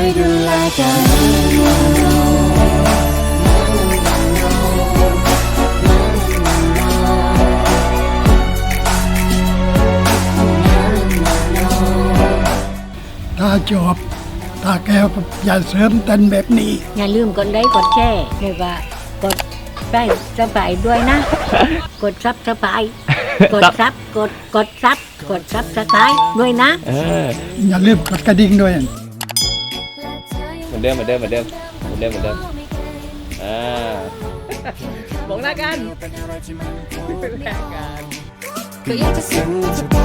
ยดูแลกัน ถ้าจบถ้าแกอย่าเสริมเต้นแบบนี้ อย่าลืมกดไลค์กดแชร์เลยว่ากดได้สบายด้วยนะ กดซับสบายกดซับกดซับสบายด้วยนะ อย่าลืมกดกระดิ่งด้วย เหมือนเดิมบอกหน้ากัน ก็อยากจะซึ้งจะพอ